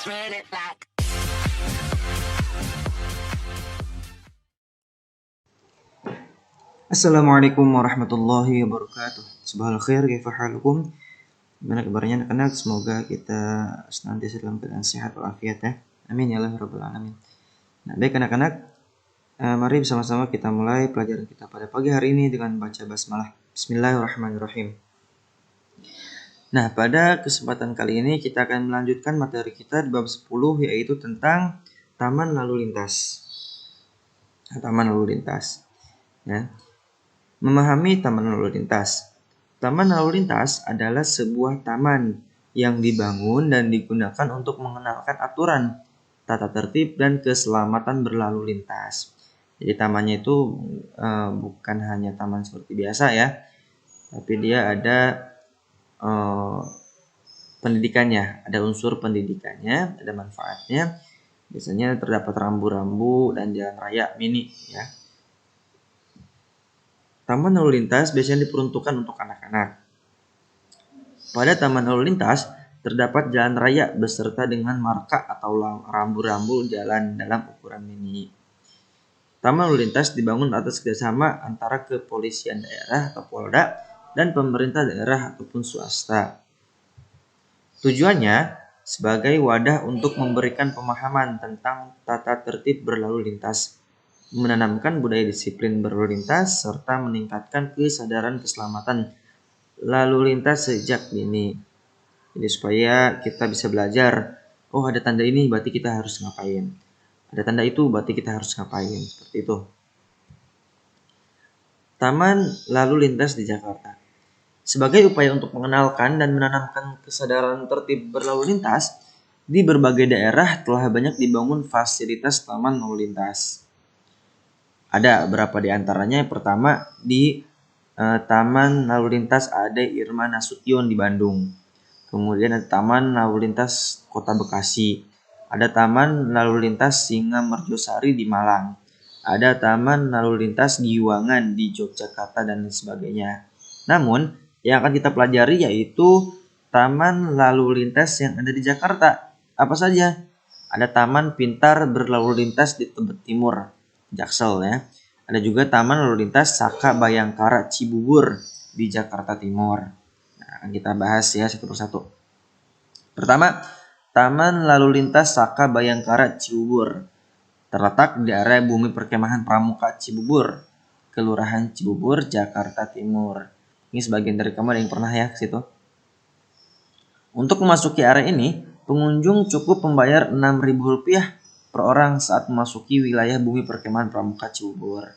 spread it like. Assalamualaikum warahmatullahi wabarakatuh. Subhanallah khair, kaifa halukum? Gimana kabarnya anak-anak? Semoga kita senantiasa dalam keadaan sehat walafiat ya. Amin ya Allah rabbal alamin. Nah, baik anak-anak, mari bersama-sama kita mulai pelajaran kita pada pagi hari ini dengan baca basmalah. Bismillahirrahmanirrahim. Nah, pada kesempatan kali ini kita akan melanjutkan materi kita di bab 10 yaitu tentang taman lalu lintas. Taman lalu lintas. Ya. Memahami taman lalu lintas. Taman lalu lintas adalah sebuah taman yang dibangun dan digunakan untuk mengenalkan aturan, tata tertib, dan keselamatan berlalu lintas. Jadi tamannya itu bukan hanya taman seperti biasa ya, tapi dia ada pendidikannya, ada unsur pendidikannya, ada manfaatnya. Biasanya terdapat rambu-rambu dan jalan raya mini ya. Taman lalu lintas biasanya diperuntukkan untuk anak-anak. Pada taman lalu lintas, terdapat jalan raya beserta dengan marka atau rambu-rambu jalan dalam ukuran mini. Taman lalu lintas dibangun atas kerjasama antara kepolisian daerah atau Polda dan pemerintah daerah ataupun swasta. Tujuannya sebagai wadah untuk memberikan pemahaman tentang tata tertib berlalu lintas, menanamkan budaya disiplin berlalu lintas, serta meningkatkan kesadaran keselamatan lalu lintas sejak dini. Jadi supaya kita bisa belajar, oh ada tanda ini berarti kita harus ngapain. Ada tanda itu berarti kita harus ngapain. Seperti itu. Taman lalu lintas di Jakarta. Sebagai upaya untuk mengenalkan dan menanamkan kesadaran tertib berlalu lintas, di berbagai daerah telah banyak dibangun fasilitas taman lalu lintas. Ada beberapa di antaranya. Yang pertama di Taman Lalu Lintas Ade Irma Nasution di Bandung. Kemudian ada Taman Lalu Lintas Kota Bekasi. Ada Taman Lalu Lintas Singa Merjosari di Malang. Ada Taman Lalu Lintas Giwangan di Yogyakarta dan lain sebagainya. Namun yang akan kita pelajari yaitu Taman Lalu Lintas yang ada di Jakarta. Apa saja? Ada Taman Pintar Berlalu Lintas di Tebet Timur, Jaksel ya. Ada juga Taman Lalu Lintas Saka Bayangkara Cibubur di Jakarta Timur. Nah, akan kita bahas ya satu persatu. Pertama, Taman Lalu Lintas Saka Bayangkara Cibubur. Terletak di area bumi perkemahan Pramuka Cibubur, Kelurahan Cibubur, Jakarta Timur. Ini sebagian dari kamu yang pernah ya ke situ. Untuk memasuki area ini, pengunjung cukup membayar Rp6.000 per orang saat memasuki wilayah bumi perkemahan Pramuka Cibubur.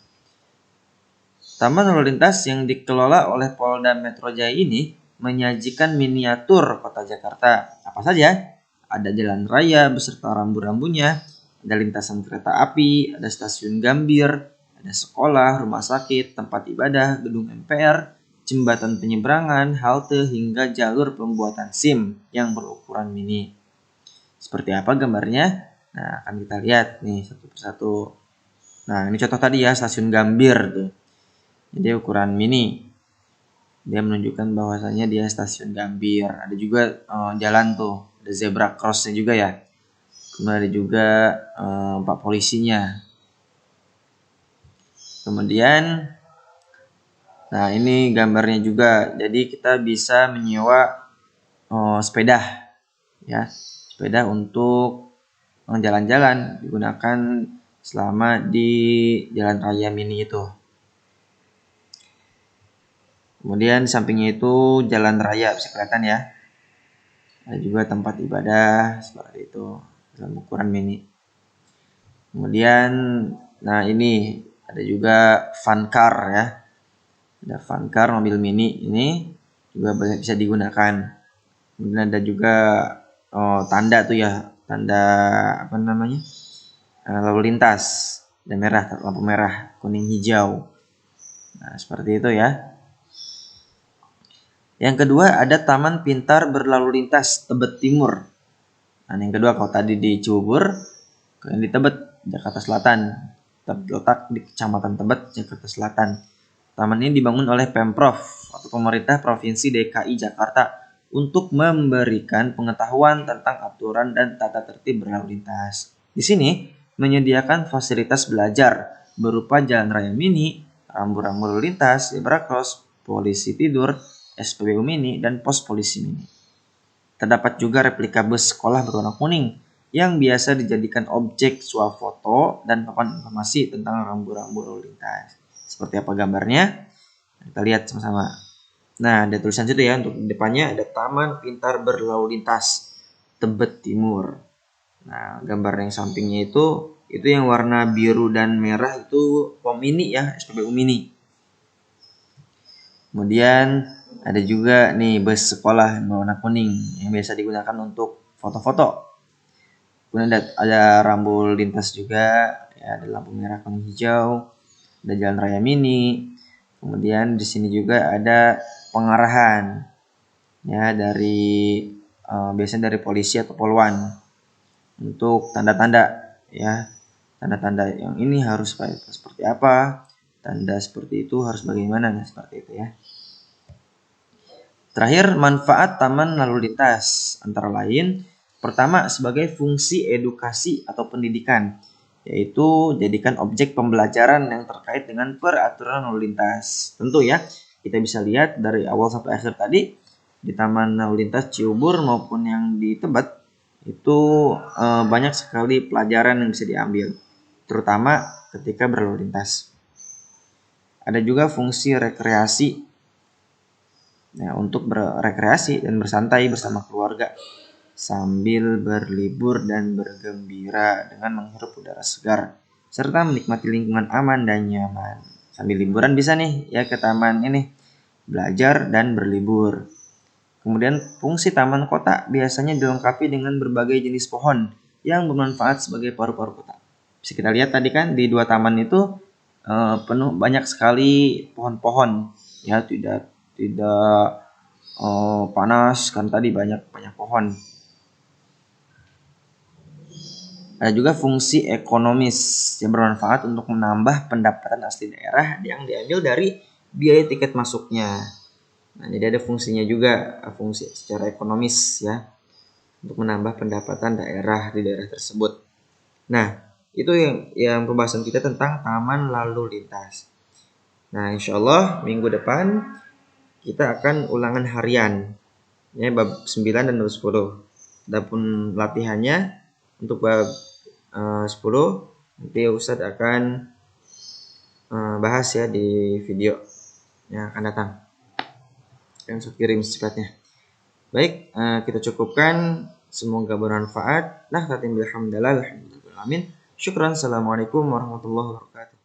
Taman lalu lintas yang dikelola oleh Polda Metro Jaya ini menyajikan miniatur kota Jakarta. Apa saja? Ada jalan raya beserta rambu-rambunya, ada lintasan kereta api, ada stasiun Gambir, ada sekolah, rumah sakit, tempat ibadah, gedung MPR, jembatan penyeberangan, halte, hingga jalur pembuatan SIM yang berukuran mini. Seperti apa gambarnya? Nah, akan kita lihat nih satu persatu. Nah, ini contoh tadi ya, stasiun Gambir tuh. Jadi ukuran mini. Dia menunjukkan bahwasanya dia stasiun Gambir. Ada juga jalan tuh, ada zebra crossnya juga ya. Kemudian ada juga pak polisinya. Kemudian, nah ini gambarnya juga. Jadi kita bisa menyewa sepeda, ya, sepeda untuk jalan-jalan digunakan selama di jalan raya mini itu. Kemudian sampingnya itu jalan raya bisa kelihatan ya. Ada juga tempat ibadah seperti itu dalam ukuran mini. Kemudian, nah ini ada juga fun car ya. Ada fun car mobil mini ini juga bisa digunakan. Kemudian ada juga tanda tuh ya, tanda apa namanya? Lalu lintas, ada merah, lampu merah, kuning, hijau. Nah, seperti itu ya. Yang kedua ada Taman Pintar Berlalu Lintas Tebet Timur. Nah, yang kedua kalau tadi di Cibubur, yang di Tebet, Jakarta Selatan. Terletak di Kecamatan Tebet, Jakarta Selatan. Taman ini dibangun oleh Pemprov atau pemerintah Provinsi DKI Jakarta untuk memberikan pengetahuan tentang aturan dan tata tertib berlalu lintas. Di sini menyediakan fasilitas belajar berupa jalan raya mini, rambu-rambu lalu lintas, zebra cross, polisi tidur, SPBU mini, dan pos polisi mini. Terdapat juga replika bus sekolah berwarna kuning yang biasa dijadikan objek swafoto dan papan informasi tentang rambu-rambu lalu lintas. Seperti apa gambarnya? Kita lihat sama-sama. Nah, ada tulisan situ ya, untuk depannya ada Taman Pintar Berlalu Lintas Tebet Timur. Nah, gambar yang sampingnya itu yang warna biru dan merah itu POM mini ya, SPBU mini. Kemudian ada juga nih bus sekolah berwarna kuning yang biasa digunakan untuk foto-foto. Kemudian ada rambu lintas juga, ya, ada lampu merah kuning hijau, ada jalan raya mini. Kemudian di sini juga ada pengarahan ya dari biasanya dari polisi atau poluan untuk tanda-tanda ya, tanda-tanda yang ini harus seperti apa, tanda seperti itu harus bagaimana, nah seperti itu ya. Terakhir, manfaat taman lalu lintas antara lain, pertama sebagai fungsi edukasi atau pendidikan, yaitu jadikan objek pembelajaran yang terkait dengan peraturan lalu lintas. Tentu ya, kita bisa lihat dari awal sampai akhir tadi di Taman Lalu Lintas Ciubur maupun yang di Tebet itu banyak sekali pelajaran yang bisa diambil, terutama ketika berlalu lintas. Ada juga fungsi rekreasi, ya, untuk berrekreasi dan bersantai bersama keluarga sambil berlibur dan bergembira dengan menghirup udara segar serta menikmati lingkungan aman dan nyaman. Sambil liburan bisa nih ya ke taman ini, belajar dan berlibur. Kemudian fungsi taman kota biasanya dilengkapi dengan berbagai jenis pohon yang bermanfaat sebagai paru-paru kota. Bisa kita lihat tadi kan di dua taman itu penuh banyak sekali pohon-pohon ya, tidak panas kan, tadi banyak pohon. Ada juga fungsi ekonomis yang bermanfaat untuk menambah pendapatan asli daerah yang diambil dari biaya tiket masuknya. Nah, jadi ada fungsinya juga, fungsi secara ekonomis ya, untuk menambah pendapatan daerah di daerah tersebut. Nah, itu yang pembahasan kita tentang taman lalu lintas. Nah, insya Allah minggu depan kita akan ulangan harian ya, bab 9 dan bab 10. Adapun latihannya untuk bab 10 nanti Ustadz akan bahas ya di video yang akan datang, yang Ustadz kirim secepatnya. Baik, kita cukupkan, semoga bermanfaat. Nah, khatim bilhamdulillah, alhamdulillah, amin. Syukran. Assalamualaikum warahmatullahi wabarakatuh.